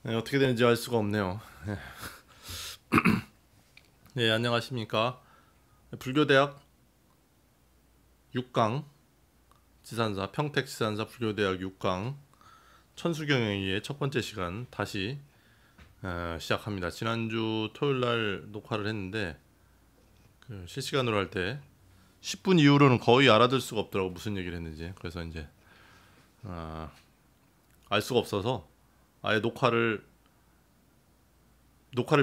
네, 어떻게 되는지 알 수가 없네요. 네, 안녕하십니까. 불교대학 6강 지산사 평택지산사 불교대학 6강 천수경의의 첫 번째 시간 다시 시작합니다. 지난주 토요일날 녹화를 했는데 실시간으로 할 때 10분 이후로는 거의 알아들 수가 없더라고, 무슨 얘기를 했는지. 그래서 이제 알 수가 없어서 아예 녹화를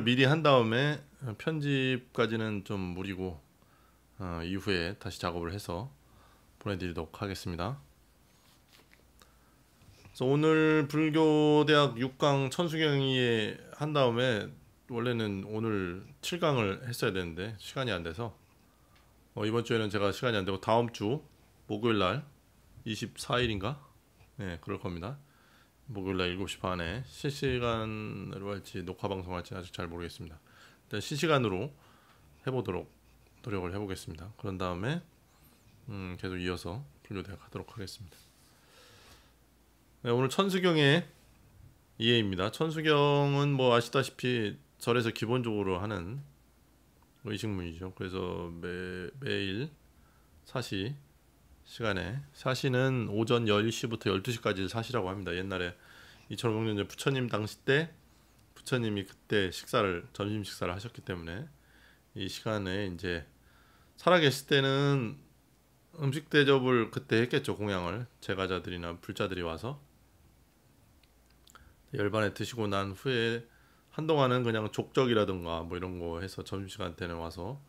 미리 한 다음에 편집까지는 좀 무리고 이후에 다시 작업을 해서 보내드리도록 하겠습니다. 그래서 오늘 불교대학 6강 천수경의에 한 다음에 원래는 오늘 7강을 했어야 되는데 시간이 안 돼서 이번 주에는 제가 시간이 안 되고 다음 주 목요일 날 24일인가? 네, 그럴 겁니다. 목요일 날 7시 반에 실시간으로 할지 녹화 방송할지 아직 잘 모르겠습니다. 일단 실시간으로 해보도록 노력을 해보겠습니다. 그런 다음에 계속 이어서 불교대학 하도록 하겠습니다. 네, 오늘 천수경의 이해입니다. 천수경은 뭐 아시다시피 절에서 기본적으로 하는 의식문이죠. 그래서 매일 사시 시간에, 사시는 오전 10시부터 12시까지 사시라고 합니다. 옛날에 2500년 전 부처님 당시 때 부처님이 그때 점심 식사를 하셨기 때문에 이 시간에 이제 살아계실 때는 음식 대접을 그때 했겠죠. 공양을 제가자들이나 불자들이 와서 열반에 드시고 난 후에 한동안은 그냥 족적이라든가 뭐 이런 거 해서 점심시간 때는 와서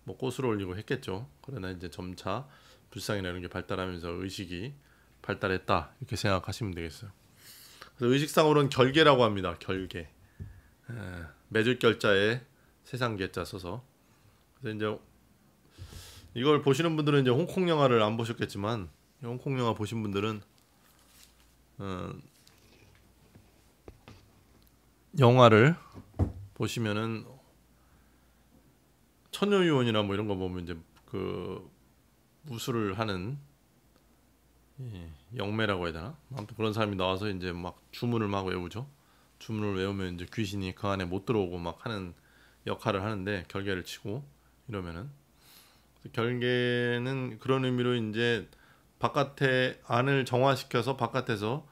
뭐 꽃을 올리고 했겠죠. 그러나 이제 점차 불상이나 이런 게 발달하면서 의식이 발달했다, 이렇게 생각하시면 되겠어요. 그래서 의식상으로는 결계라고 합니다. 결계. 맺을 결자에 세상 계자 써서. 그래서 이제 이걸 보시는 분들은 이제 홍콩 영화를 안 보셨겠지만, 홍콩 영화 보신 분들은 영화를 보시면은 천녀유원이나 뭐 이런 거 보면 이제 그 무술을 하는 영매라고 해야 되나? 아무튼 그런 사람이 나와서 이제 막 주문을 막 외우죠. 주문을 외우면 이제 귀신이 그 안에 못 들어오고 막 하는 역할을 하는데, 결계를 치고 이러면은 결계는 그런 의미로 이제 바깥에 안을 정화시켜서 바깥에서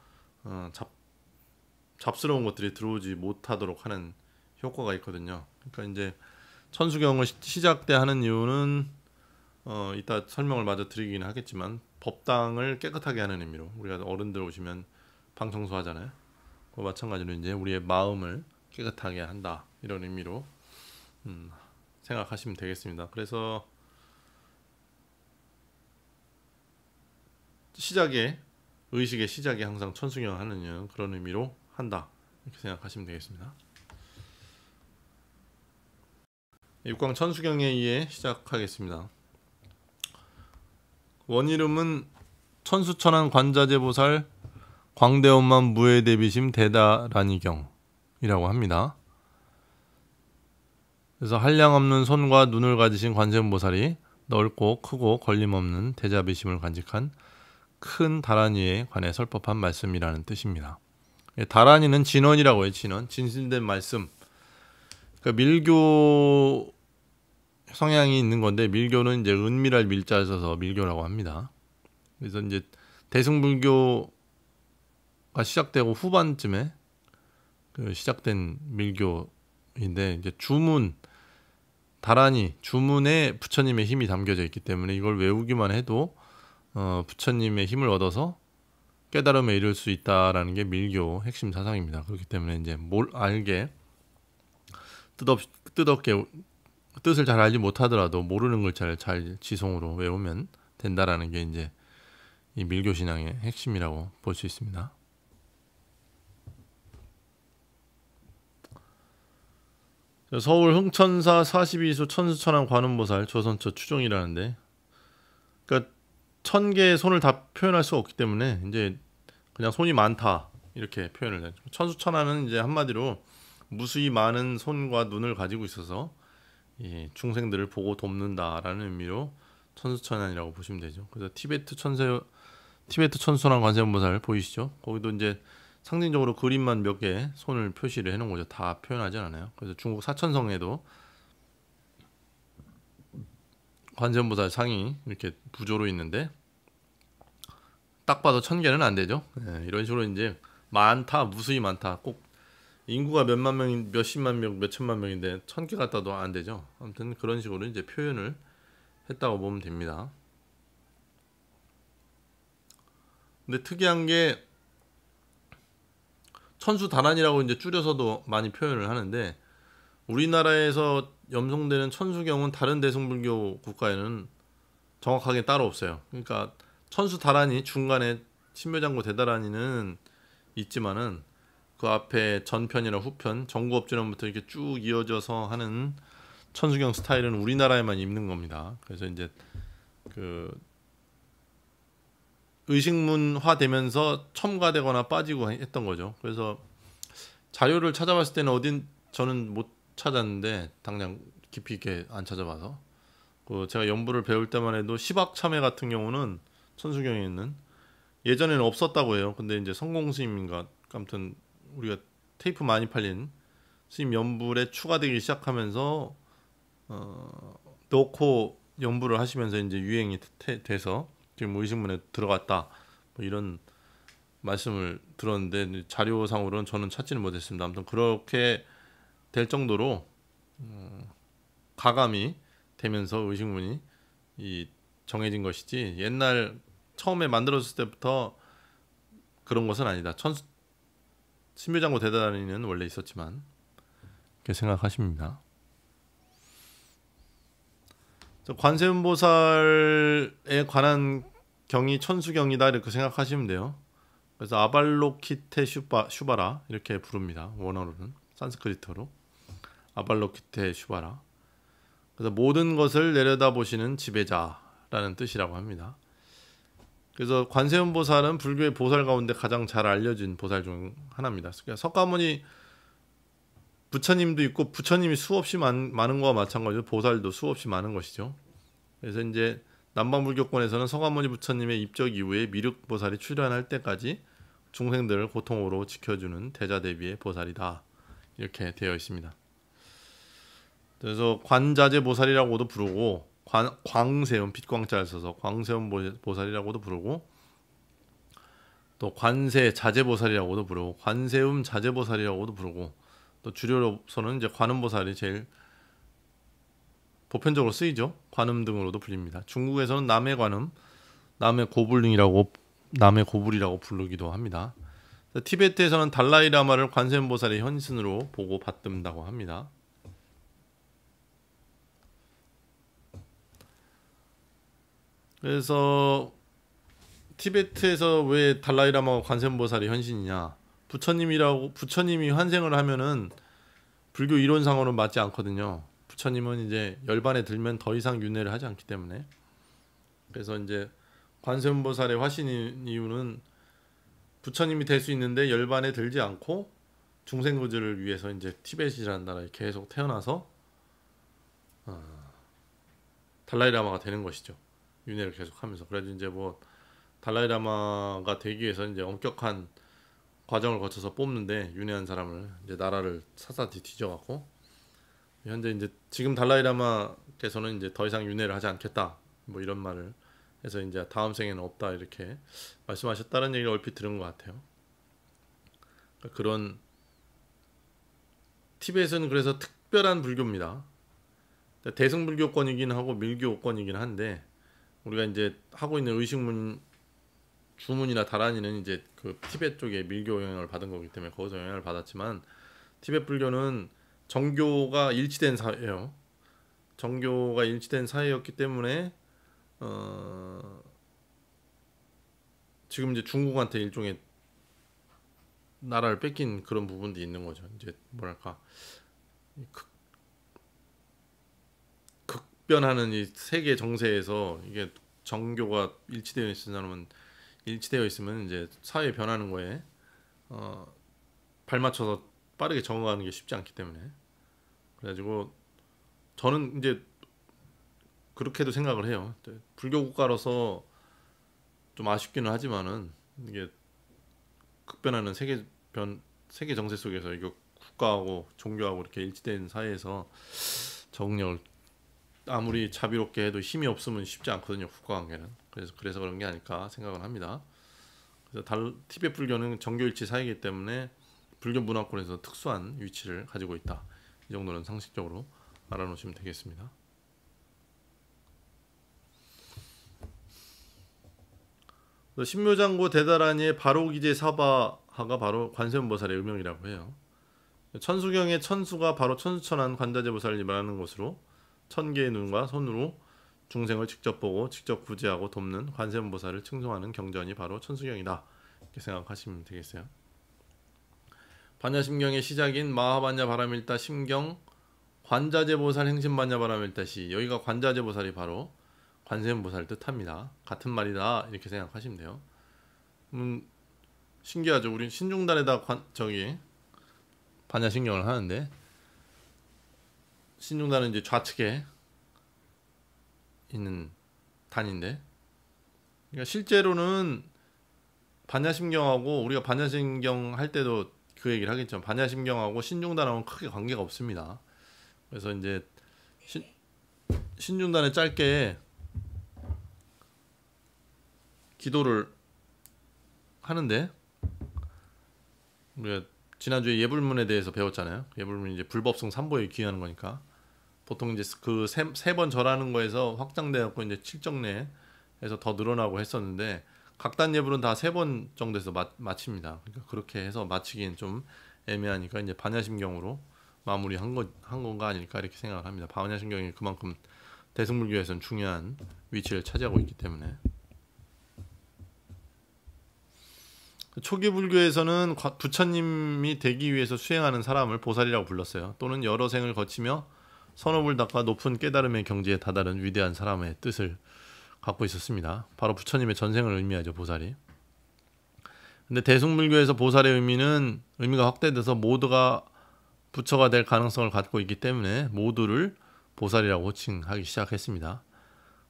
잡스러운 것들이 들어오지 못하도록 하는 효과가 있거든요. 그러니까 이제 천수경을 시작 때 하는 이유는 이따 설명을 마저 드리긴 하겠지만 법당을 깨끗하게 하는 의미로, 우리가 어른들 오시면 방 청소하잖아요. 그 마찬가지로 이제 우리의 마음을 깨끗하게 한다, 이런 의미로 생각하시면 되겠습니다. 그래서 의식의 시작에 항상 천수경 하는 이유는 그런 의미로 한다, 이렇게 생각하시면 되겠습니다. 육광 천수경에 의해 시작하겠습니다. 원이름은 천수천안 관자재보살 광대원만 무해대비심 대다라니경이라고 합니다. 그래서 한량없는 손과 눈을 가지신 관세음보살이 넓고 크고 걸림없는 대자비심을 간직한 큰 다라니에 관해 설법한 말씀이라는 뜻입니다. 다라니는 진원이라고 해요. 진실된 말씀. 그러니까 밀교 성향이 있는 건데, 밀교는 이제 은밀할 밀자를 써서 밀교라고 합니다. 그래서 이제 대승불교가 시작되고 후반쯤에 시작된 밀교인데, 이제 다라니 주문에 부처님의 힘이 담겨져 있기 때문에 이걸 외우기만 해도 부처님의 힘을 얻어서 깨달음에 이를 수 있다라는 게 밀교 핵심 사상입니다. 그렇기 때문에 이제 뜻없게 뜻을 잘 알지 못하더라도 모르는 글자를 잘 지송으로 외우면 된다라는 게 이제 이 밀교 신앙의 핵심이라고 볼 수 있습니다. 서울 흥천사 42수 천수천안 관음보살 조선처 추종이라는데, 그러니까 1000개의 손을 다 표현할 수 없기 때문에 이제 그냥 손이 많다, 이렇게 표현을 해요. 천수천안은 이제 한마디로 무수히 많은 손과 눈을 가지고 있어서 중생들을 보고 돕는다라는 의미로 천수천안이라고 보시면 되죠. 그래서 티베트 천수천안 관세음보살 보이시죠? 거기도 이제 상징적으로 그림만 몇 개 손을 표시를 해놓은 거죠. 다 표현하지 않아요. 그래서 중국 사천성에도 관세음보살 상이 이렇게 부조로 있는데 딱 봐도 1000개는 안 되죠. 예, 이런 식으로 이제 많다, 무수히 많다. 꼭 인구가 몇만 명, 몇십만 명, 몇천만 명인데 1000개 갖다도 안 되죠. 아무튼 그런 식으로 이제 표현을 했다고 보면 됩니다. 근데 특이한 게 천수단안이라고 이제 줄여서도 많이 표현을 하는데 우리나라에서 염송되는 천수경은 다른 대승불교 국가에는 정확하게 따로 없어요. 그러니까 천수다란이 중간에 신묘장구 대다란이는 있지만은 그 앞에 전편이나 후편, 정구업진원부터 이렇게 쭉 이어져서 하는 천수경 스타일은 우리나라에만 있는 겁니다. 그래서 이제 그 의식문화 되면서 첨가되거나 빠지고 했던 거죠. 그래서 자료를 찾아봤을 때는 어딘 저는 못 찾았는데 당장 깊이 있게 안 찾아봐서 그 제가 연부를 배울 때만 해도 시박참회 같은 경우는 천수경에 있는 예전에는 없었다고 해요. 근데 이제 성공 스님인가 아무튼 우리가 테이프 많이 팔린 스님 연불에 추가되기 시작하면서 넣고 연부를 하시면서 이제 유행이 돼서 지금 의식문에 들어갔다 뭐 이런 말씀을 들었는데 자료상으로는 저는 찾지는 못했습니다. 아무튼 그렇게 될 정도로 가감이 되면서 의식문이 이 정해진 것이지 옛날 처음에 만들어졌을 때부터 그런 것은 아니다. 신묘장구 대다란이는 원래 있었지만 이렇게 생각하십니다. 관세음보살에 관한 경이 천수경이다 이렇게 생각하시면 돼요. 그래서 아발로키테 슈바라 이렇게 부릅니다. 원어로는 산스크리트어로 아발로키테 슈바라. 그래서 모든 것을 내려다보시는 지배자라는 뜻이라고 합니다. 그래서 관세음보살은 불교의 보살 가운데 가장 잘 알려진 보살 중 하나입니다. 그러니까 석가모니 부처님도 있고 부처님이 수없이 많은 거와 마찬가지로 보살도 수없이 많은 것이죠. 그래서 이제 남방불교권에서는 석가모니 부처님의 입적 이후에 미륵보살이 출현할 때까지 중생들을 고통으로 지켜주는 대자대비의 보살이다 이렇게 되어 있습니다. 그래서 관자재보살이라고도 부르고 광세음 빛광자를 써서 광세음 보살이라고도 부르고 또 관세자재보살이라고도 부르고 관세음 자재보살이라고도 부르고 또 주류로서는 이제 관음보살이 제일 보편적으로 쓰이죠. 관음 등으로도 불립니다. 중국에서는 남해 관음, 남해 고불링이라고 남해 고불이라고 부르기도 합니다. 티베트에서는 달라이라마를 관세음보살의 현신으로 보고 받든다고 합니다. 그래서 티베트에서 왜 달라이라마가 관세음보살의 현신이냐? 부처님이 환생을 하면은 불교 이론상으로는 맞지 않거든요. 부처님은 이제 열반에 들면 더 이상 윤회를 하지 않기 때문에. 그래서 이제 관세음보살의 화신 이유는 부처님이 될 수 있는데 열반에 들지 않고 중생구들을 위해서 이제 티베트이라는 나라에 계속 태어나서 달라이라마가 되는 것이죠. 윤회를 계속하면서. 그래서 이제 뭐 달라이라마가 되기 위해서 이제 엄격한 과정을 거쳐서 뽑는데 윤회한 사람을 이제 나라를 샅샅이 뒤져갖고 현재 이제 지금 달라이라마께서는 이제 더 이상 윤회를 하지 않겠다 뭐 이런 말을 해서 이제 다음 생에는 없다 이렇게 말씀하셨다는 얘기를 얼핏 들은 것 같아요. 그러니까 그런 티벳은 그래서 특별한 불교입니다. 대승불교권이긴 하고 밀교권이긴 한데 우리가 이제 하고 있는 의식문 주문이나 다란이는 이제 그 티벳 쪽에 밀교 영향을 받은 거기 때문에 거기서 영향을 받았지만 티벳 불교는 정교가 일치된 사회예요. 정교가 일치된 사회였기 때문에 지금 이제 중국한테 일종의 나라를 뺏긴 그런 부분도 있는 거죠. 이제 뭐랄까 극변하는 이 세계 정세에서 이게 정교가 일치되어 있으면 이제 사회 변하는 거에 발맞춰서 빠르게 적응하는 게 쉽지 않기 때문에 그래가지고 저는 이제 그렇게도 생각을 해요. 불교 국가로서 좀 아쉽기는 하지만은 이게 급변하는 세계 세계 정세 속에서 이거 국가하고 종교하고 이렇게 일치된 사회에서 적응력을 아무리 자비롭게 해도 힘이 없으면 쉽지 않거든요. 국가 관계는. 그래서 그런 게 아닐까 생각을 합니다. 그래서 티베트 불교는 정교일치 사회이기 때문에 불교 문화권에서 특수한 위치를 가지고 있다. 이 정도는 상식적으로 알아놓으시면 되겠습니다. 신묘장고 대다라니의 바로기제 사바하가 바로 관세음보살의 의명이라고 해요. 천수경의 천수가 바로 천수천한 관자재보살을 말하는 것으로 천 개의 눈과 손으로 중생을 직접 보고 직접 구제하고 돕는 관세음보살을 칭송하는 경전이 바로 천수경이다. 이렇게 생각하시면 되겠어요. 반야심경의 시작인 마하반야 바라밀다 심경 관자재보살 행심반야 바라밀다시, 여기가 관자재보살이 바로 관세음보살을 뜻합니다. 같은 말이다 이렇게 생각하시면 돼요. 신기하죠. 우리 신중단에다 반야심경을 하는데, 신중단은 이제 좌측에 있는 단인데, 그러니까 실제로는 반야심경하고, 우리가 반야심경 할 때도 그 얘기를 하겠죠. 반야심경하고 신중단하고는 크게 관계가 없습니다. 그래서 이제 신중단에 짧게 기도를 하는데, 우리가 지난주에 예불문에 대해서 배웠잖아요. 예불문이 이제 불법성 3보에 귀하는 거니까 보통 이제 그 세 번 절하는 거에서 확장돼 갖고 이제 7정례에서 더 늘어나고 했었는데, 각단 예불은 다 3번 정도에서 마칩니다. 그러니까 그렇게 해서 마치기엔 좀 애매하니까 이제 반야심경으로 마무리한 건가 아닐까 이렇게 생각을 합니다. 반야심경이 그만큼 대승불교에서는 중요한 위치를 차지하고 있기 때문에. 초기 불교에서는 부처님이 되기 위해서 수행하는 사람을 보살이라고 불렀어요. 또는 여러 생을 거치며 선업을 닦아 높은 깨달음의 경지에 다다른 위대한 사람의 뜻을 갖고 있었습니다. 바로 부처님의 전생을 의미하죠, 보살이. 근데 대승불교에서 보살의 의미가 확대돼서 모두가 부처가 될 가능성을 갖고 있기 때문에 모두를 보살이라고 호칭하기 시작했습니다.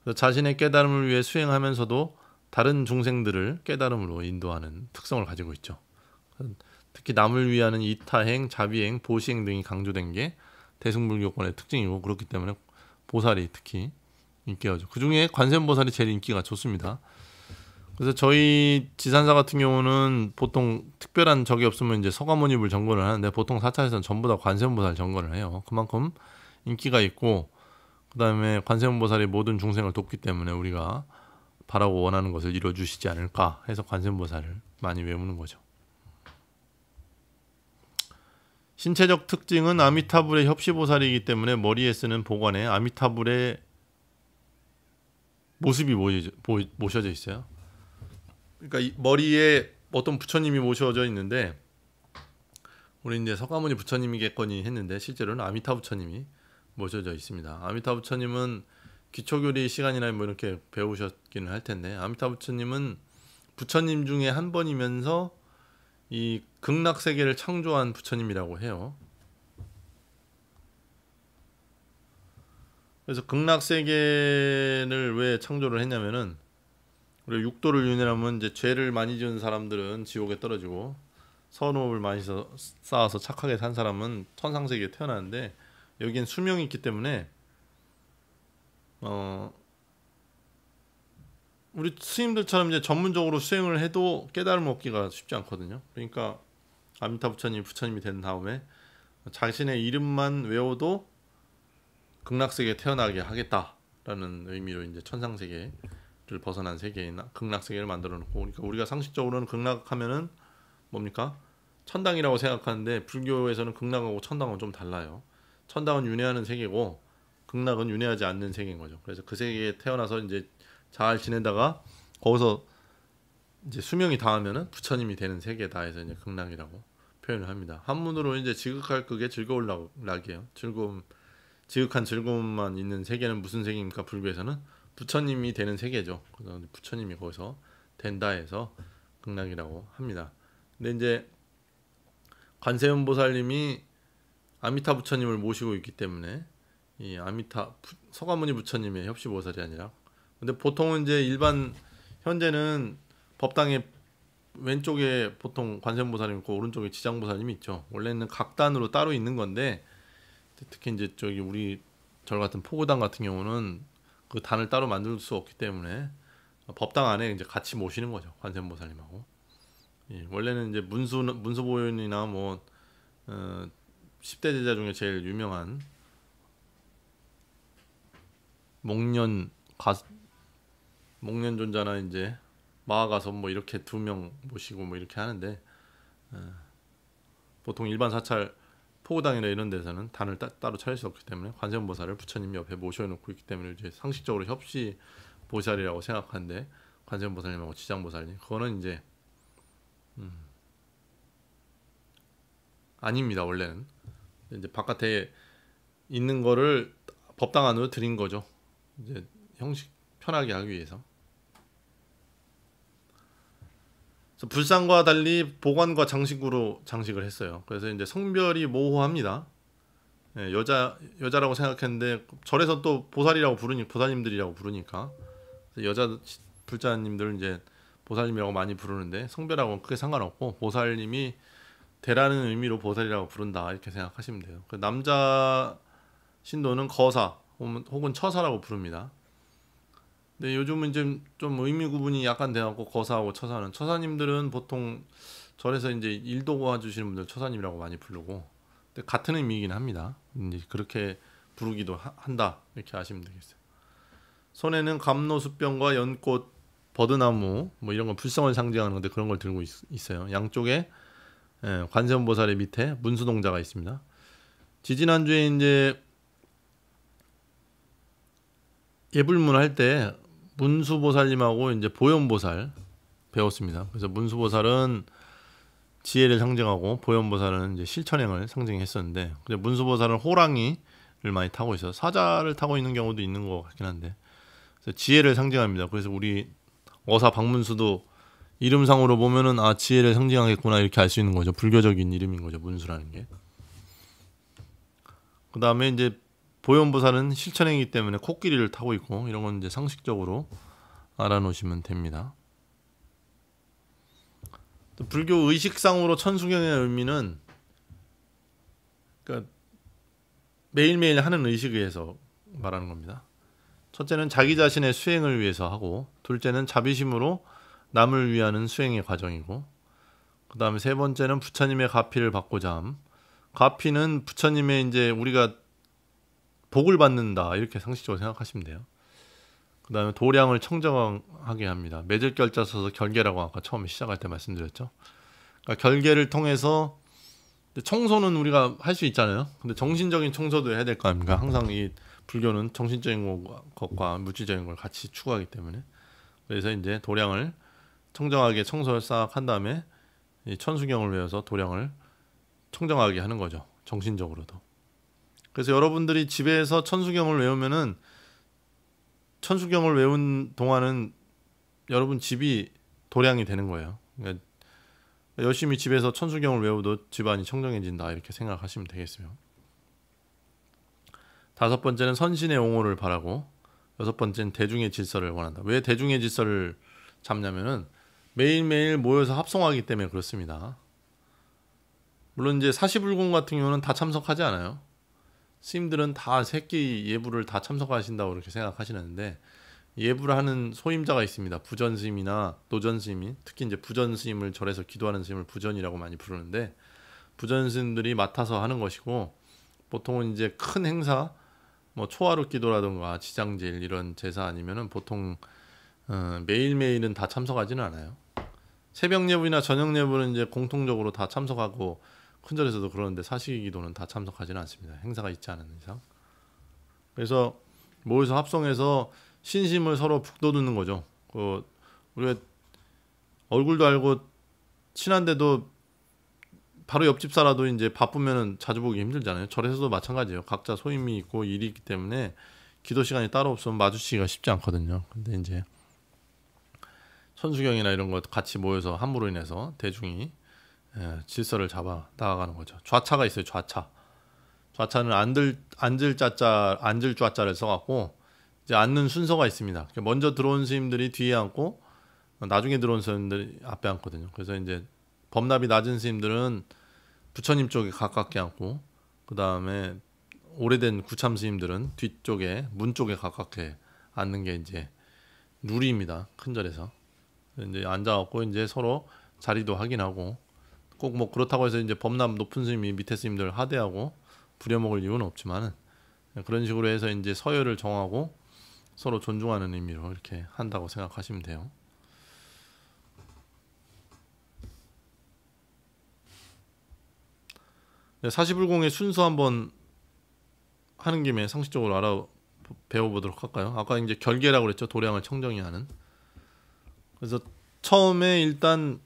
그래서 자신의 깨달음을 위해 수행하면서도 다른 중생들을 깨달음으로 인도하는 특성을 가지고 있죠. 특히 남을 위하는 이타행, 자비행, 보시행 등이 강조된 게 대승불교권의 특징이고, 그렇기 때문에 보살이 특히 인기가 좋죠. 그 중에 관세음보살이 제일 인기가 좋습니다. 그래서 저희 지산사 같은 경우는 보통 특별한 적이 없으면 이제 서가모니불 정건을 하는데, 보통 사찰에서는 전부 다 관세음보살 정건을 해요. 그만큼 인기가 있고, 그 다음에 관세음보살이 모든 중생을 돕기 때문에 우리가 바라고 원하는 것을 이루어주시지 않을까 해서 관세음보살을 많이 외우는 거죠. 신체적 특징은 아미타불의 협시보살이기 때문에 머리에 쓰는 보관에 아미타불의 모습이 모셔져 있어요. 그러니까 이 머리에 어떤 부처님이 모셔져 있는데, 우리 이제 석가모니 부처님이겠거니 했는데 실제로는 아미타 부처님이 모셔져 있습니다. 아미타 부처님은 기초교리 시간이나 뭐 이렇게 배우셨기는 할 텐데, 아미타 부처님은 부처님 중에 한 번이면서 이 극락세계를 창조한 부처님이라고 해요. 그래서 극락세계를 왜 창조를 했냐면은, 우리 육도를 윤회하면 이제 죄를 많이 지은 사람들은 지옥에 떨어지고, 선업을 많이 쌓아서 착하게 산 사람은 천상세계에 태어나는데, 여기엔 수명이 있기 때문에 우리 스님들처럼 이제 전문적으로 수행을 해도 깨달음 얻기가 쉽지 않거든요. 그러니까 아미타 부처님이 된 다음에 자신의 이름만 외워도 극락세계에 태어나게 하겠다라는 의미로 이제 천상세계를 벗어난 세계인 극락세계를 만들어 놓고, 그러니까 우리가 상식적으로는 극락하면은 뭡니까? 천당이라고 생각하는데, 불교에서는 극락하고 천당은 좀 달라요. 천당은 윤회하는 세계고 극락은 윤회하지 않는 세계인 거죠. 그래서 그 세계에 태어나서 이제 잘 지내다가 거기서 이제 수명이 닿으면은 부처님이 되는 세계다 해서 이제 극락이라고 표현을 합니다. 한문으로 이제 지극할 극의 즐거울 낙이에요. 지극한 즐거움만 있는 세계는 무슨 세계입니까? 불교에서는 부처님이 되는 세계죠. 그래서 부처님이 거기서 된다 해서 극락이라고 합니다. 근데 이제 관세음보살님이 아미타 부처님을 모시고 있기 때문에 이 서가모니 부처님의 협시보살이 아니라, 근데 보통은 이제 일반 현재는 법당에 왼쪽에 보통 관세음보살님 있고 오른쪽에 지장보살님이 있죠. 원래는 각 단으로 따로 있는 건데 특히 이제 저기 우리 절 같은 포고당 같은 경우는 그 단을 따로 만들 수 없기 때문에 법당 안에 이제 같이 모시는 거죠. 관세음보살님하고. 예, 원래는 이제 문수보현이나 뭐 10대 제자 중에 제일 유명한 목련존자나 이제 마하가섭 뭐 이렇게 2명 모시고 뭐 이렇게 하는데 보통 일반 사찰 포고당이나 이런 데서는 단을 따로 차릴 수 없기 때문에 관세음보살을 부처님 옆에 모셔놓고 있기 때문에 이제 상식적으로 협시 보살이라고 생각하는데 관세음보살님하고 지장보살님 그거는 이제 아닙니다. 원래는 이제 바깥에 있는 거를 법당 안으로 드린 거죠. 이제 형식 편하게 하기 위해서. 그래서 불상과 달리 보관과 장식으로 장식을 했어요. 그래서 이제 성별이 모호합니다. 예, 여자라고 생각했는데 절에서 또 보살님들이라고 부르니까 여자 불자님들 이제 보살님이라고 많이 부르는데 성별하고는 크게 상관없고 보살님이 대라는 의미로 보살이라고 부른다 이렇게 생각하시면 돼요. 그 남자 신도는 거사 혹은 처사라고 부릅니다. 근데 요즘은 좀 의미 구분이 약간 돼갖고 거사하고 처사님들은 보통 절에서 이제 일도 도와주시는 분들 처사님이라고 많이 부르고 근데 같은 의미이긴 합니다. 이제 그렇게 부르기도 한다 이렇게 아시면 되겠어요. 손에는 감로수병과 연꽃, 버드나무 뭐 이런 건 불성을 상징하는 건데 그런 걸 들고 있어요. 양쪽에 관세음보살의 밑에 문수동자가 있습니다. 지지난주에 이제 예불문 할 때 문수보살님하고 이제 보현보살 배웠습니다. 그래서 문수보살은 지혜를 상징하고 보현보살은 이제 실천행을 상징했었는데 근데 문수보살은 호랑이를 많이 타고 있어서 사자를 타고 있는 경우도 있는 것 같긴 한데 그래서 지혜를 상징합니다. 그래서 우리 어사 박문수도 이름상으로 보면은 아 지혜를 상징하겠구나 이렇게 알 수 있는 거죠. 불교적인 이름인 거죠. 문수라는 게. 그 다음에 이제 보현보살은 실천행이기 때문에 코끼리를 타고 있고 이런 건 이제 상식적으로 알아놓으시면 됩니다. 또 불교 의식상으로 천수경의 의미는 그러니까 매일매일 하는 의식에 의해서 말하는 겁니다. 첫째는 자기 자신의 수행을 위해서 하고 둘째는 자비심으로 남을 위하는 수행의 과정이고 그 다음에 세 번째는 부처님의 가피를 받고자 함. 가피는 부처님의 이제 우리가 복을 받는다 이렇게 상식적으로 생각하시면 돼요. 그 다음에 도량을 청정하게 합니다. 매질결자 써서 결계라고 아까 처음에 시작할 때 말씀드렸죠. 그러니까 결계를 통해서 청소는 우리가 할 수 있잖아요. 근데 정신적인 청소도 해야 될 거 아닙니까? 항상 이 불교는 정신적인 것과 물질적인 걸 같이 추구하기 때문에 그래서 이제 도량을 청정하게 청소를 싹 한 다음에 이 천수경을 외워서 도량을 청정하게 하는 거죠. 정신적으로도. 그래서 여러분들이 집에서 천수경을 외우면은 천수경을 외운 동안은 여러분 집이 도량이 되는 거예요. 그러니까 열심히 집에서 천수경을 외워도 집안이 청정해진다 이렇게 생각하시면 되겠어요. 다섯 번째는 선신의 옹호를 바라고 여섯 번째는 대중의 질서를 원한다. 왜 대중의 질서를 잡냐면은 매일매일 모여서 합성하기 때문에 그렇습니다. 물론 이제 사시불공 같은 경우는 다 참석하지 않아요. 스님들은 다 새끼 예불을 다 참석하신다고 그렇게 생각하시는데 예불을 하는 소임자가 있습니다. 부전스님이나 노전스님이 특히 이제 부전스님을 절에서 기도하는 스님을 부전이라고 많이 부르는데 부전스님들이 맡아서 하는 것이고 보통은 이제 큰 행사 뭐 초하루 기도라든가 지장제일 이런 제사 아니면은 보통 매일매일은 다 참석하지는 않아요. 새벽 예불이나 저녁 예불은 이제 공통적으로 다 참석하고 큰절에서도 그러는데 사시기 기도는 다 참석하지는 않습니다. 행사가 있지 않은 이상. 그래서 모여서 합성해서 신심을 서로 북돋우는 거죠. 우리가 얼굴도 알고 친한데도 바로 옆집 살아도 이제 바쁘면은 자주 보기 힘들잖아요. 절에서도 마찬가지예요. 각자 소임이 있고 일이 있기 때문에 기도 시간이 따로 없으면 마주치기가 쉽지 않거든요. 근데 이제 천수경이나 이런 것 같이 모여서 함으로 인해서 대중이 질서를 잡아 나아가는 거죠. 좌차가 있어요. 좌차는 앉을 좌자를 써갖고 이제 앉는 순서가 있습니다. 먼저 들어온 스님들이 뒤에 앉고 나중에 들어온 스님들이 앞에 앉거든요. 그래서 이제 법납이 낮은 스님들은 부처님 쪽에 가깝게 앉고, 그 다음에 오래된 구참 스님들은 뒤쪽에 문 쪽에 가깝게 앉는 게 이제 룰입니다. 큰 절에서 이제 앉아갖고 이제 서로 자리도 확인하고, 꼭 뭐 그렇다고 해서 이제 법납 높은 스님이 밑에 스님들 하대하고 부려먹을 이유는 없지만은 그런 식으로 해서 이제 서열을 정하고 서로 존중하는 의미로 이렇게 한다고 생각하시면 돼요. 41공의 순서 한번 하는 김에 상식적으로 배워보도록 할까요? 아까 이제 결계라고 그랬죠. 도량을 청정히 하는. 그래서 처음에 일단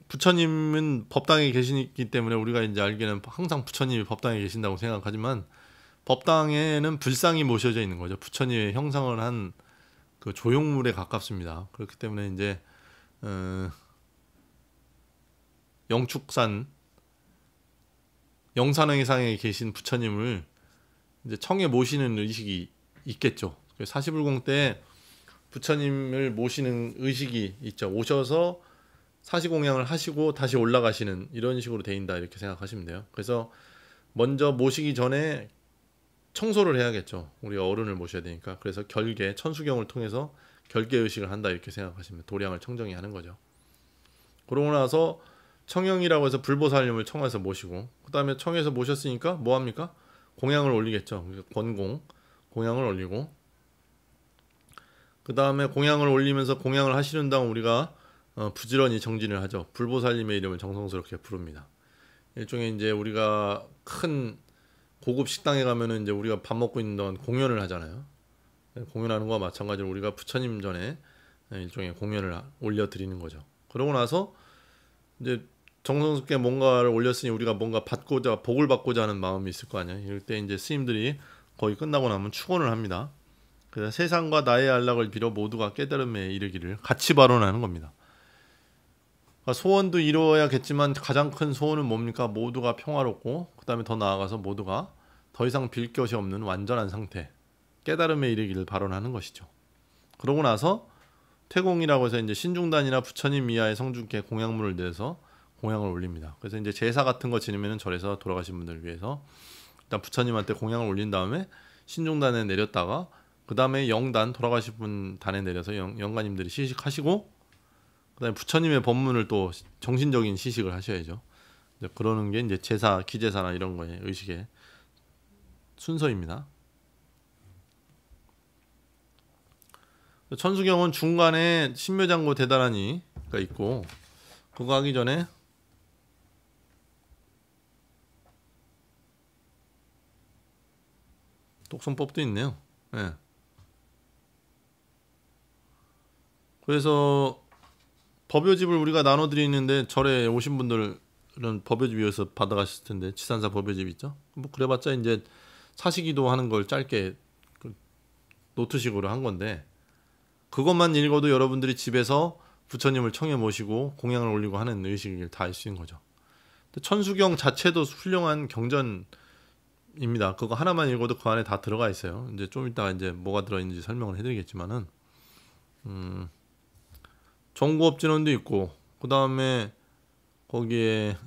부처님은 법당에 계시기 때문에 우리가 이제 알기는 항상 부처님이 법당에 계신다고 생각하지만, 법당에는 불상이 모셔져 있는 거죠. 부처님의 형상을 한 그 조형물에 가깝습니다. 그렇기 때문에 이제 영축산 영산회상에 계신 부처님을 이제 청에 모시는 의식이 있겠죠. 41공 때 부처님을 모시는 의식이 있죠. 오셔서 사시공양을 하시고 다시 올라가시는 이런 식으로 되어있다 이렇게 생각하시면 돼요. 그래서 먼저 모시기 전에 청소를 해야겠죠. 우리가 어른을 모셔야 되니까. 그래서 결계, 천수경을 통해서 결계 의식을 한다 이렇게 생각하시면 도량을 청정히 하는 거죠. 그러고 나서 청영이라고 해서 불보살님을 청에서 모시고, 그 다음에 청에서 모셨으니까 뭐 합니까? 공양을 올리겠죠. 권공, 공양을 올리고, 그 다음에 공양을 올리면서 공양을 하시는 다음 우리가 부지런히 정진을 하죠. 불보살님의 이름을 정성스럽게 부릅니다. 일종의 이제 우리가 큰 고급 식당에 가면은 이제 우리가 밥 먹고 있는 동안 공연을 하잖아요. 공연하는 거와 마찬가지로 우리가 부처님 전에 일종의 공연을 올려드리는 거죠. 그러고 나서 이제 정성스럽게 뭔가를 올렸으니 우리가 뭔가 받고자, 복을 받고자 하는 마음이 있을 거 아니에요. 이럴 때 이제 스님들이 거의 끝나고 나면 축원을 합니다. 그래서 세상과 나의 안락을 빌어 모두가 깨달음에 이르기를 같이 발언하는 겁니다. 소원도 이루어야겠지만 가장 큰 소원은 뭡니까? 모두가 평화롭고, 그 다음에 더 나아가서 모두가 더 이상 빌 것이 없는 완전한 상태, 깨달음에 이르기를 발언하는 것이죠. 그러고 나서 퇴공이라고 해서 이제 신중단이나 부처님 이하의 성중께 공양물을 내서 공양을 올립니다. 그래서 이제 제사 같은 거 지내면은 절에서 돌아가신 분들을 위해서 일단 부처님한테 공양을 올린 다음에 신중단에 내렸다가, 그 다음에 영단, 돌아가신 분 단에 내려서 영가님들이 시식하시고, 그 다음에 부처님의 법문을 또 정신적인 시식을 하셔야죠. 그러는 게 이제 제사, 기제사나 이런 거의 의식의 순서입니다. 천수경은 중간에 신묘장구 대단하니가 있고, 그거 하기 전에 독성법도 있네요. 네. 그래서 법요집을 우리가 나눠드리는데 절에 오신 분들은 법요집 위해서 받아가실 텐데, 지산사 법요집 있죠? 뭐 그래봤자 이제 사시기도 하는 걸 짧게 노트식으로 한 건데, 그것만 읽어도 여러분들이 집에서 부처님을 청해 모시고 공양을 올리고 하는 의식을 다 알 수 있는 거죠. 천수경 자체도 훌륭한 경전입니다. 그거 하나만 읽어도 그 안에 다 들어가 있어요. 이제 좀 이따가 이제 뭐가 들어있는지 설명을 해드리겠지만은, 정구업진원도 있고, 그 다음에 거기에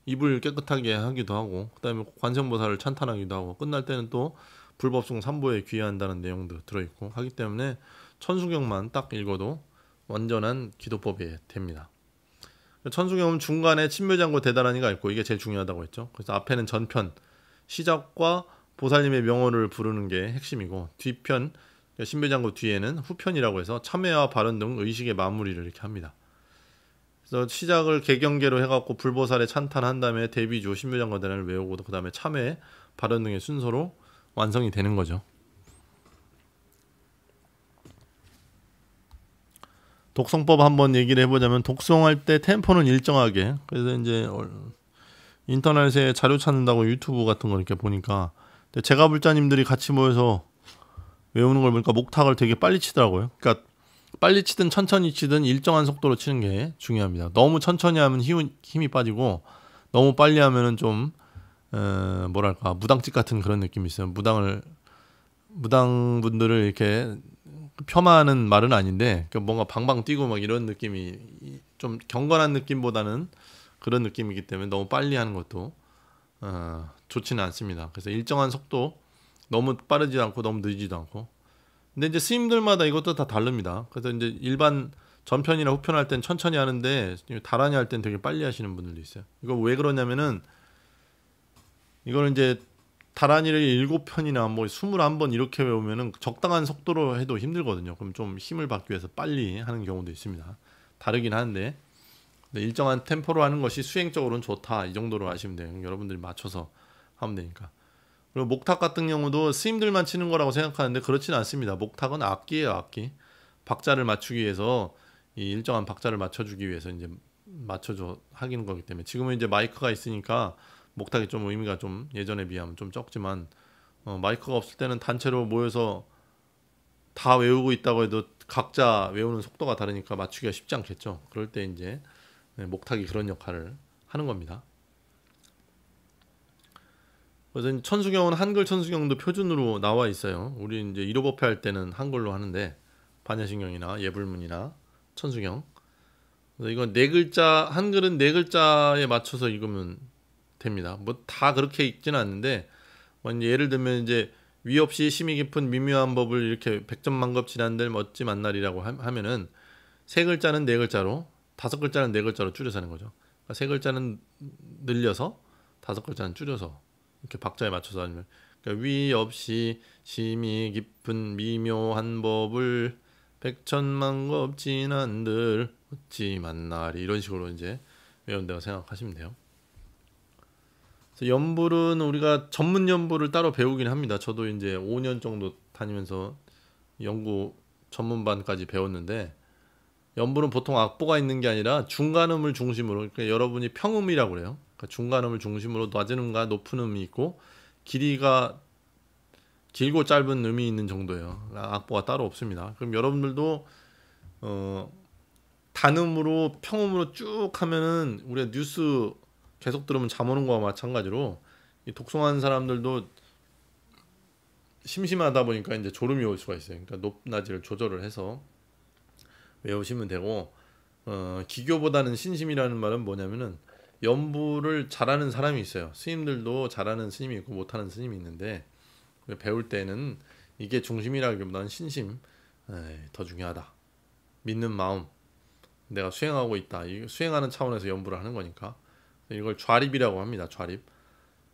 입을 깨끗하게 하기도 하고, 그 다음에 관세음보살을 찬탄하기도 하고, 끝날 때는 또 불법승 3보에 귀의한다는 내용도 들어있고 하기 때문에 천수경만 딱 읽어도 완전한 기도법이 됩니다. 천수경은 중간에 친묘장구 대단하니가 있고, 이게 제일 중요하다고 했죠. 그래서 앞에는 전편, 시작과 보살님의 명호를 부르는 게 핵심이고, 뒤편, 신묘장구 뒤에는 후편이라고 해서 참회와 발언 등 의식의 마무리를 이렇게 합니다. 그래서 시작을 개경계로 해갖고 불보살에 찬탄한 다음에 대비주 신묘장구 대단을 외우고, 그 다음에 참회, 발언 등의 순서로 완성이 되는 거죠. 독성법 한번 얘기를 해보자면, 독성할 때 템포는 일정하게, 그래서 이제 인터넷에 자료 찾는다고 유튜브 같은 거 이렇게 보니까 제가 불자님들이 같이 모여서 외우는 걸 보니까 목탁을 되게 빨리 치더라고요. 그러니까 빨리 치든 천천히 치든 일정한 속도로 치는 게 중요합니다. 너무 천천히 하면 힘이 빠지고, 너무 빨리 하면은 좀 뭐랄까 무당집 같은 그런 느낌이 있어요. 무당분들을 이렇게 폄하하는 말은 아닌데 뭔가 방방 뛰고 막 이런 느낌이 좀 경건한 느낌보다는 그런 느낌이기 때문에 너무 빨리 하는 것도 좋지는 않습니다. 그래서 일정한 속도, 너무 빠르지도 않고 너무 늦지도 않고. 근데 이제 스님들마다 이것도 다 다릅니다. 그래서 이제 일반 전편이나 후편 할 땐 천천히 하는데 다란이 할 땐 되게 빨리 하시는 분들도 있어요. 이거 왜 그러냐면은 이거는 이제 다란이를 7편이나 뭐 21번 이렇게 외우면은 적당한 속도로 해도 힘들거든요. 그럼 좀 힘을 받기 위해서 빨리 하는 경우도 있습니다. 다르긴 한데 일정한 템포로 하는 것이 수행적으로는 좋다, 이 정도로 아시면 돼요. 여러분들이 맞춰서 하면 되니까. 그리고 목탁 같은 경우도 스님들만 치는 거라고 생각하는데 그렇지는 않습니다. 목탁은 악기예요, 악기. 박자를 맞추기 위해서, 이 일정한 박자를 맞춰주기 위해서 이제 맞춰줘 하기는 거기 때문에, 지금은 이제 마이크가 있으니까 목탁이 좀 의미가 좀 예전에 비하면 좀 적지만, 마이크가 없을 때는 단체로 모여서 다 외우고 있다고 해도 각자 외우는 속도가 다르니까 맞추기가 쉽지 않겠죠. 그럴 때 이제 목탁이 그런 역할을 하는 겁니다. 그래서 천수경은 한글 천수경도 표준으로 나와 있어요. 우리 이제 1호법회 할 때는 한글로 하는데, 반야신경이나 예불문이나 천수경. 그래서 이건 네 글자, 한글은 네 글자에 맞춰서 읽으면 됩니다. 뭐 다 그렇게 읽지는 않는데, 예를 들면 이제 위 없이 심이 깊은 미묘한 법을 이렇게 백전만급 진한들 멋지 만날이라고 하면은 세 글자는 네 글자로, 다섯 글자는 네 글자로 줄여서 하는 거죠. 그러니까 세 글자는 늘려서, 다섯 글자는 줄여서 이렇게 박자에 맞춰서 하면, 그러니까 위 없이 심이 깊은 미묘한 법을 백천만급 진한들 어찌 만날이, 이런 식으로 이제 외운다고 생각하시면 돼요. 그래서 연불은 우리가 전문 연불을 따로 배우긴 합니다. 저도 이제 5년 정도 다니면서 연구 전문반까지 배웠는데, 연불은 보통 악보가 있는 게 아니라 중간음을 중심으로, 그러니까 여러분이 평음이라고 그래요. 그러니까 중간음을 중심으로 낮은 음과 높은 음이 있고, 길이가 길고 짧은 음이 있는 정도예요. 악보가 따로 없습니다. 그럼 여러분들도 단음으로 평음으로 쭉 하면은, 우리가 뉴스 계속 들으면 잠 오는 거와 마찬가지로 이 독송하는 사람들도 심심하다 보니까 이제 졸음이 올 수가 있어요. 그러니까 높낮이를 조절을 해서 외우시면 되고, 기교보다는 신심이라는 말은 뭐냐면은, 연부를 잘하는 사람이 있어요. 스님들도 잘하는 스님이 있고 못하는 스님이 있는데, 배울 때는 이게 중심이라기보다는 신심, 더 중요하다. 믿는 마음, 내가 수행하고 있다. 이 수행하는 차원에서 연부를 하는 거니까 이걸 좌립이라고 합니다. 좌립.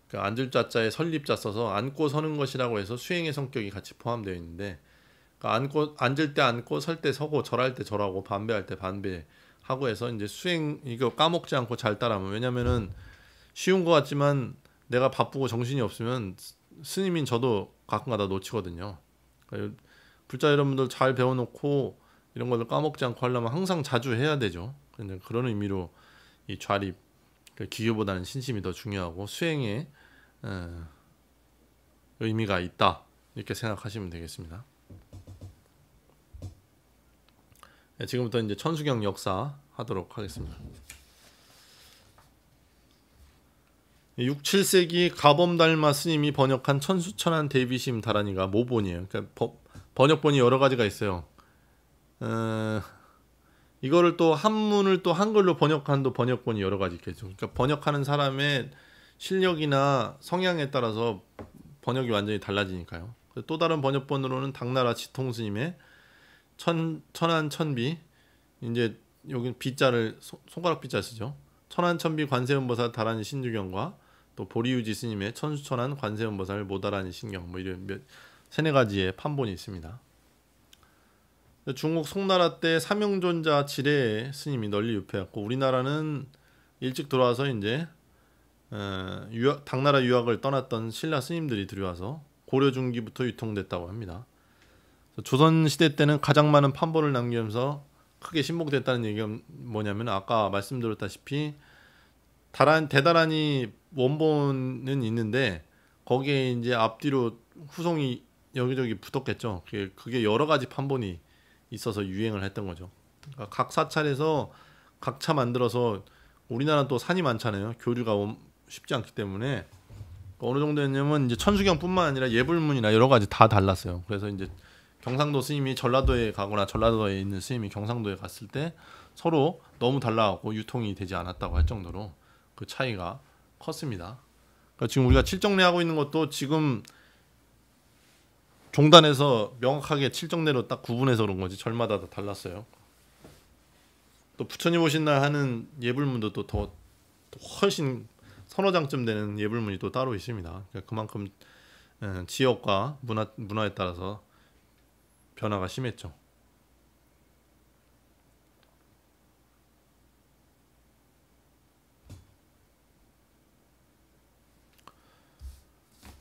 그러니까 앉을 자자에 설립자 써서 앉고 서는 것이라고 해서 수행의 성격이 같이 포함되어 있는데, 그러니까 앉을 때 앉고, 설 때 서고, 절할 때 절하고, 반배할 때 반배하고 해서 이제 수행, 이거 까먹지 않고 잘 따라하면, 왜냐면은 쉬운 것 같지만 내가 바쁘고 정신이 없으면 스님인 저도 가끔가다 놓치거든요. 그러니까 불자 여러분들 잘 배워놓고 이런 것을 까먹지 않고 하려면 항상 자주 해야 되죠. 그런 의미로 이 좌립, 기교보다는 신심이 더 중요하고 수행에 의미가 있다, 이렇게 생각하시면 되겠습니다. 지금부터 이제 천수경 역사 하도록 하겠습니다. 6, 7세기 가범달마 스님이 번역한 천수천안 대비심 다란이가 모본이에요. 그러니까 번역본이 여러 가지가 있어요. 이거를 또 한문을 또 한글로 번역한 또 번역본이 여러 가지 있겠죠. 그러니까 번역하는 사람의 실력이나 성향에 따라서 번역이 완전히 달라지니까요. 또 다른 번역본으로는 당나라 지통 스님의 천안 천비, 이제 여기 비자를 손가락 비자 쓰죠. 천안 천비 관세음보살 다란이 신주경과 또 보리유지 스님의 천수천안 관세음보살 모다란이 신경, 뭐 이런 세네 가지의 판본이 있습니다. 중국 송나라 때 사명존자 지례 스님이 널리 유폐했고, 우리나라는 일찍 들어와서 이제 당나라 유학을 떠났던 신라 스님들이 들여와서 고려 중기부터 유통됐다고 합니다. 조선 시대 때는 가장 많은 판본을 남기면서 크게 신봉됐다는 얘기가 뭐냐면, 아까 말씀드렸다시피 대다란이 원본은 있는데 거기에 이제 앞뒤로 후송이 여기저기 붙었겠죠. 그게 여러 가지 판본이 있어서 유행을 했던 거죠. 그러니까 각 사찰에서 각차 만들어서, 우리나라는 또 산이 많잖아요. 교류가 쉽지 않기 때문에 어느 정도였냐면, 이제 천수경뿐만 아니라 예불문이나 여러 가지 다 달랐어요. 그래서 이제 경상도 스님이 전라도에 가거나 전라도에 있는 스님이 경상도에 갔을 때 서로 너무 달라갖고 유통이 되지 않았다고 할 정도로 그 차이가 컸습니다. 그러니까 지금 우리가 칠정례하고 있는 것도 지금 종단에서 명확하게 칠정례로 딱 구분해서 그런 거지 절마다 다 달랐어요. 또 부처님 오신 날 하는 예불문도 또 더 훨씬 서너 장쯤 되는 예불문이 또 따로 있습니다. 그러니까 그만큼 지역과 문화에 따라서 변화가 심했죠.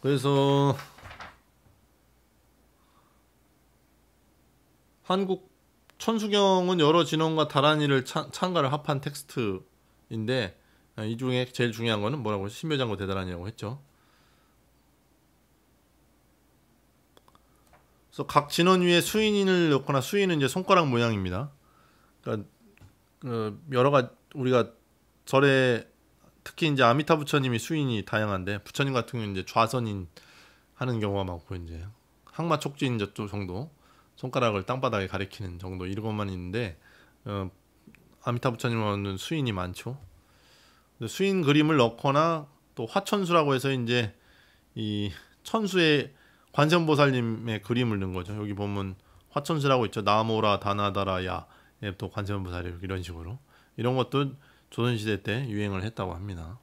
그래서 한국 천수경은 여러 진원과 다란이를 찬가를 합한 텍스트인데 이 중에 제일 중요한 거는 뭐라고 신묘장구 대다란이라고 했죠. 그래서 각 진원 위에 수인을 넣거나 수인은 이제 손가락 모양입니다. 그러니까 여러 가지 우리가 절에 특히 이제 아미타 부처님이 수인이 다양한데 부처님 같은 경우는 이제 좌선인 하는 경우가 많고 이제 항마 촉진 저쪽 정도 손가락을 땅바닥에 가리키는 정도 이것만 있는데 아미타 부처님은 수인이 많죠. 수인 그림을 넣거나 또 화천수라고 해서 이제 이 천수의 관세음보살님의 그림을 넣은 거죠. 여기 보면 화천수라고 있죠. 나모라 다나다라야 또 관세음보살이 이런 식으로 이런 것도 조선시대 때 유행을 했다고 합니다.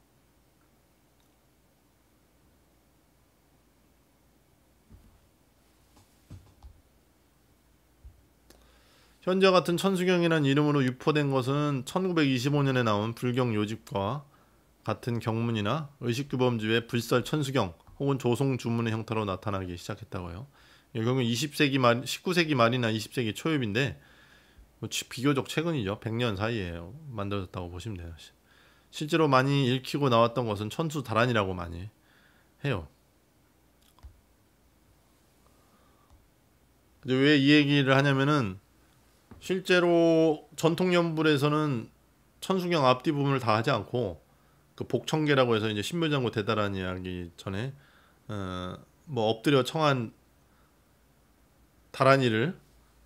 현재 같은 천수경이라는 이름으로 유포된 것은 1925년에 나온 불경 요집과 같은 경문이나 의식규범주의 불설 천수경 혹은 조송 주문의 형태로 나타나기 시작했다고요. 이 경우는 19세기 말이나 20세기 초엽인데 비교적 최근이죠. 100년 사이에 만들어졌다고 보시면 돼요. 실제로 많이 읽히고 나왔던 것은 천수다란이라고 많이 해요. 왜 이 얘기를 하냐면은 실제로 전통연불에서는 천수경 앞뒤 부분을 다 하지 않고 그 복청계라고 해서 이제 신묘장구 대다란이 하기 전에 뭐 엎드려 청한 다란이를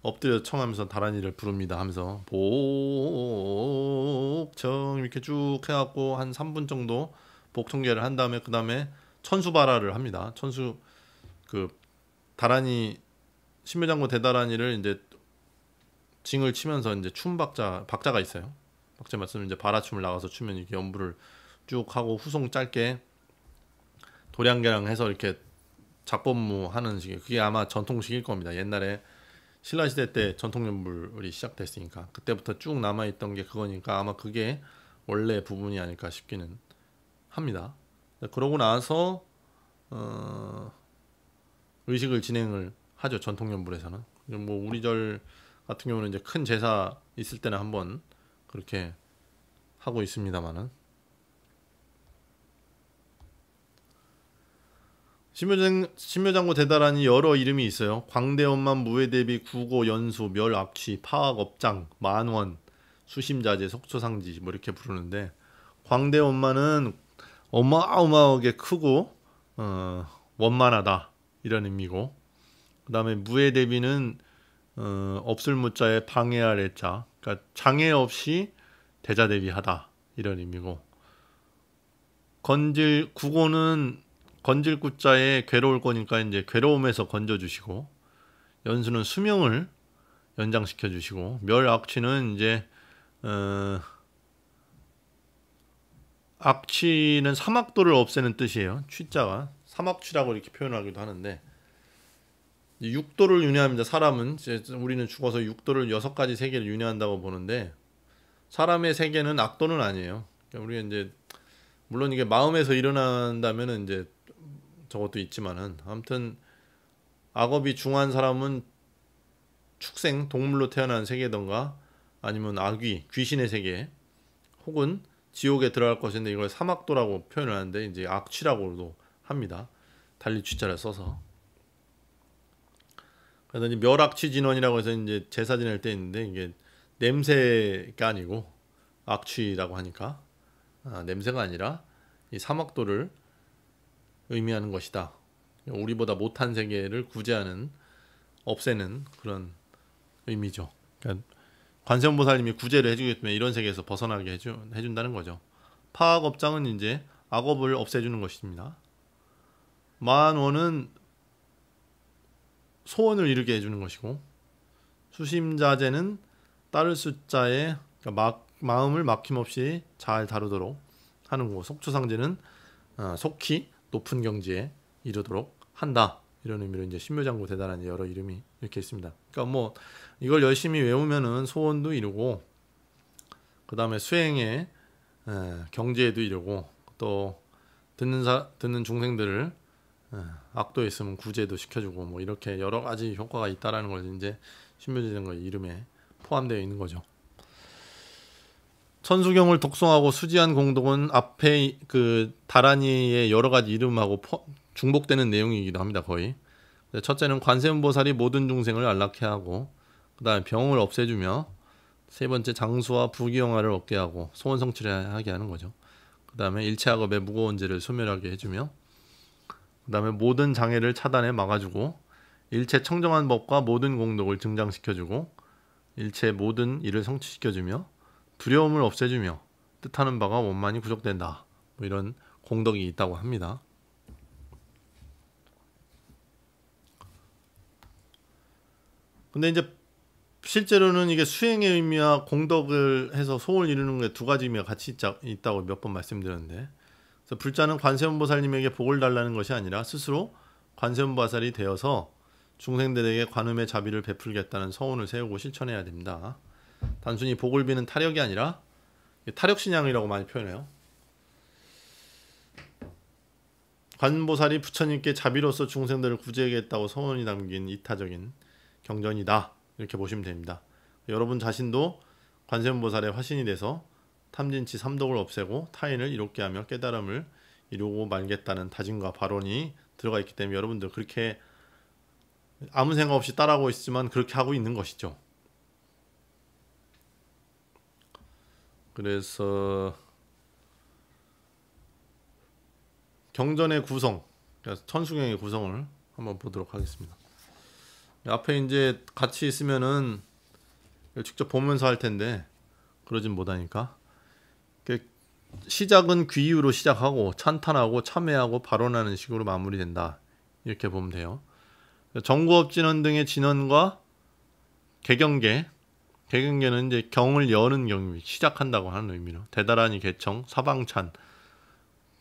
엎드려 청하면서 다란이를 부릅니다 하면서 복청 이렇게 쭉 해갖고 한 3분 정도 복청계를 한 다음에 그 다음에 천수발화를 합니다. 천수 그 다란이 신묘장구 대다란이를 이제 징을 치면서 이제 박자가 있어요. 박자 말씀은 이제 바라춤을 나가서 추면 이렇게 연부를 쭉 하고 후송 짧게 도량계랑 해서 이렇게 작법무 하는 식이 그게 아마 전통식일 겁니다. 옛날에 신라시대 때 전통연불이 시작됐으니까 그때부터 쭉 남아있던 게 그거니까 아마 그게 원래 부분이 아닐까 싶기는 합니다. 그러고 나서 의식을 진행을 하죠. 전통연불에서는. 뭐 우리 절 같은 경우는 이제 큰 제사 있을 때는 한번 그렇게 하고 있습니다만은 신묘장구 대다란이 여러 이름이 있어요. 광대엄만, 무외대비, 구고, 연수, 멸악취, 파악업장, 만원, 수심자재, 속초상지 뭐 이렇게 부르는데 광대엄만은 어마어마하게 크고 원만하다 이런 의미고 그 다음에 무외대비는 없을 무자에 방해할 애자 그러니까 장애 없이 대자대비하다 이런 의미고 구고는 건질 구자에 괴로울 거니까 이제 괴로움에서 건져주시고 연수는 수명을 연장시켜 주시고 멸악취는 이제 악취는 사막도를 없애는 뜻이에요. 취자가 사막취라고 이렇게 표현하기도 하는데 육도를 윤회합니다. 사람은 이제 우리는 죽어서 육도를 6가지 세계를 윤회한다고 보는데 사람의 세계는 악도는 아니에요. 그러니까 우리가 이제 물론 이게 마음에서 일어난다면은 이제 저것도 있지만은 아무튼 악업이 중한 사람은 축생 동물로 태어난 세계던가 아니면 악귀 귀신의 세계 혹은 지옥에 들어갈 것인데 이걸 사막도라고 표현을 하는데 이제 악취라고도 합니다. 달리 취자를 써서 그래서 이제 멸악취 진원이라고 해서 이제 제사 지낼 때 있는데 이게 냄새가 아니고 악취라고 하니까 냄새가 아니라 이 사막도를 의미하는 것이다. 우리보다 못한 세계를 구제하는 없애는 그런 의미죠. 그러니까 관세음보살님이 구제를 해주기 때문에 이런 세계에서 벗어나게 해준다는 거죠. 파악업장은 이제 악업을 없애주는 것입니다. 만원은 소원을 이루게 해주는 것이고, 수심자재는 따를 숫자에 그러니까 마음을 막힘없이 잘 다루도록 하는 거고, 속초상제는 속히 높은 경지에 이르도록 한다. 이런 의미로 이제 신묘장구 대단한 여러 이름이 이렇게 있습니다. 그러니까 뭐 이걸 열심히 외우면은 소원도 이루고, 그 다음에 수행에 경제에도 이루고, 또 듣는 중생들을 악도에 있으면 구제도 시켜주고, 뭐 이렇게 여러 가지 효과가 있다라는 걸 이제 신묘장구 이름에 포함되어 있는 거죠. 천수경을 독송하고 수지한 공덕은 앞에 그 다란이의 여러 가지 이름하고 중복되는 내용이기도 합니다. 거의. 첫째는 관세음보살이 모든 중생을 안락해 하고, 그 다음에 병을 없애주며, 세 번째 장수와 부귀영화를 얻게 하고 소원 성취를 하게 하는 거죠. 그 다음에 일체악업의 무거운 죄를 소멸하게 해주며, 그 다음에 모든 장애를 차단해 막아주고, 일체 청정한 법과 모든 공덕을 증장시켜주고, 일체 모든 일을 성취시켜주며, 두려움을 없애주며 뜻하는 바가 원만히 구족된다. 뭐 이런 공덕이 있다고 합니다. 근데 이제 실제로는 이게 수행의 의미와 공덕을 해서 소원을 이루는 게 두 가지 의미가 같이 있다고 몇 번 말씀드렸는데, 그래서 불자는 관세음보살님에게 복을 달라는 것이 아니라 스스로 관세음보살이 되어서 중생들에게 관음의 자비를 베풀겠다는 서원을 세우고 실천해야 됩니다. 단순히 복을 비는 타력이 아니라 타력신앙이라고 많이 표현해요. 관보살이 부처님께 자비로서 중생들을 구제하겠다고 서원이 담긴 이타적인 경전이다. 이렇게 보시면 됩니다. 여러분 자신도 관세음보살의 화신이 돼서 탐진치 삼독을 없애고 타인을 이롭게 하며 깨달음을 이루고 말겠다는 다짐과 발언이 들어가 있기 때문에 여러분들 그렇게 아무 생각 없이 따라하고 있지만 그렇게 하고 있는 것이죠. 그래서 경전의 구성, 천수경의 구성을 한번 보도록 하겠습니다. 앞에 이제 같이 있으면은 직접 보면서 할 텐데 그러진 못하니까, 시작은 귀유로 시작하고 찬탄하고 참회하고 발언하는 식으로 마무리된다. 이렇게 보면 돼요. 정구업진언 등의 진언과 개경계는 이제 경을 여는 경입니다. 시작한다고 하는 의미로 대다라니 개청, 사방찬,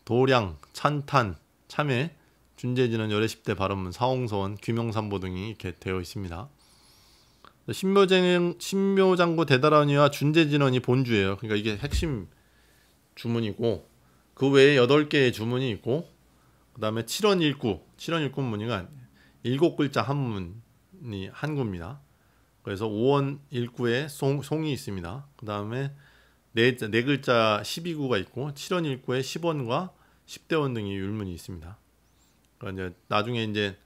도량, 찬탄, 참회, 준재진언, 열애십대 발언문, 사홍서원, 귀명삼보 등이 이렇게 되어 있습니다. 신묘장구 대다라니와 준재진언이 본주예요. 그러니까 이게 핵심 주문이고, 그 외에 8개의 주문이 있고, 그 다음에 7원1구 문이가 7글자 한문이 한구입니다. 그래서 5원 1구에 송이 있습니다. 그 다음에 네 글자 12구가 있고, 7원 1구에 10원과 10대원 등의 율문이 있습니다. 그러니까 이제 나중에 이제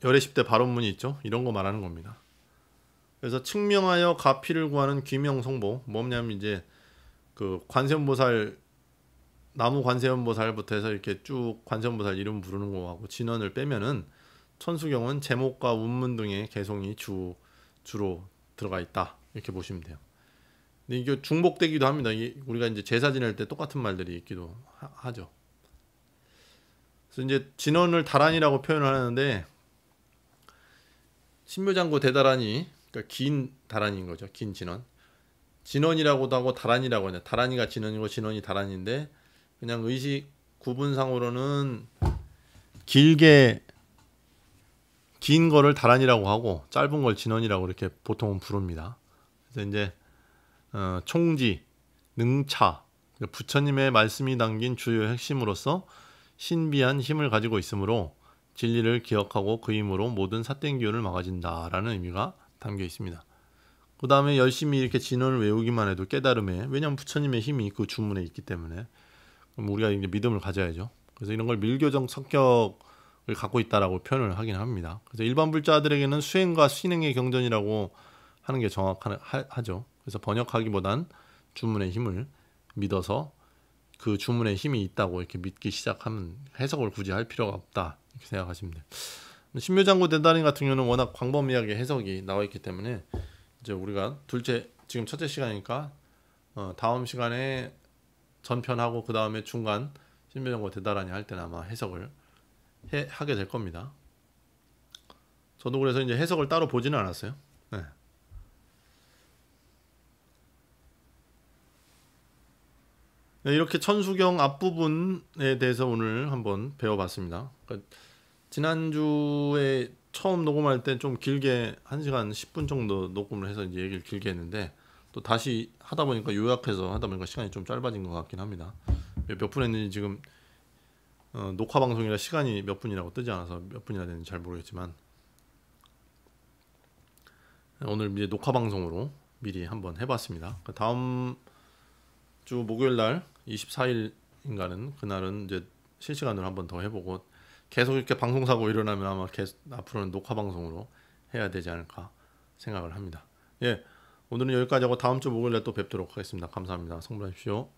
열애 10대 발언문이 있죠. 이런 거 말하는 겁니다. 그래서 측명하여 가피를 구하는 귀명송보, 뭐냐면 이제 그 관세음보살, 나무 관세음보살부터 해서 이렇게 쭉 관세음보살 이름 부르는 거하고 진언을 빼면은 천수경은 제목과 운문 등의 개송이 주로 들어가 있다. 이렇게 보시면 돼요. 근데 이게 중복되기도 합니다. 우리가 이제 제사 지낼 때 똑같은 말들이 있기도 하죠. 그래서 이제 진언을 다란이라고 표현을 하는데, 신묘장구 대다란이, 그러니까 긴 다란이인 거죠. 긴 진언. 진언이라고도 하고 다란이라고 하냐. 다란이가 진언이고 진언이 다란인데, 그냥 의식 구분상으로는 길게 긴 거를 다란이라고 하고 짧은 걸 진언이라고 이렇게 보통은 부릅니다. 그래서 이제 총지, 능차, 부처님의 말씀이 담긴 주요 핵심으로서 신비한 힘을 가지고 있으므로 진리를 기억하고 그 힘으로 모든 삿된 기운을 막아진다라는 의미가 담겨 있습니다. 그 다음에 열심히 이렇게 진언을 외우기만 해도 깨달음에, 왜냐하면 부처님의 힘이 그 주문에 있기 때문에 그럼 우리가 이제 믿음을 가져야죠. 그래서 이런 걸 밀교적 성격을 갖고 있다라고 표현을 하긴 합니다. 그래서 일반 불자들에게는 수행과 신행의 경전이라고 하는 게 정확하죠. 그래서 번역하기보단 주문의 힘을 믿어서 그 주문의 힘이 있다고 이렇게 믿기 시작하면 해석을 굳이 할 필요가 없다. 이렇게 생각하시면 돼요. 신묘장구 대단히 같은 경우는 워낙 광범위하게 해석이 나와 있기 때문에 이제 우리가 지금 첫째 시간이니까 다음 시간에 전편하고 그 다음에 중간 신묘장구 대단히 할 때는 아마 해석을 하게 될 겁니다. 저도 그래서 이제 해석을 따로 보지는 않았어요. 네. 네, 이렇게 천수경 앞부분에 대해서 오늘 한번 배워봤습니다. 그러니까 지난주에 처음 녹음할 때 좀 길게 1시간 10분 정도 녹음을 해서 이제 얘기를 길게 했는데 또 다시 하다 보니까 요약해서 하다 보니까 시간이 좀 짧아진 것 같긴 합니다. 몇 분 했는지 지금 녹화 방송이라 시간이 몇 분이라고 뜨지 않아서 몇 분이나 되는지 잘 모르겠지만 오늘 이제 녹화 방송으로 미리 한번 해봤습니다. 다음 주 목요일 날 24일인가는 그날은 이제 실시간으로 한번 더 해보고 계속 이렇게 방송사고 일어나면 아마 앞으로는 녹화 방송으로 해야 되지 않을까 생각을 합니다. 예, 오늘은 여기까지 하고 다음 주 목요일에 또 뵙도록 하겠습니다. 감사합니다. 성불하십시오.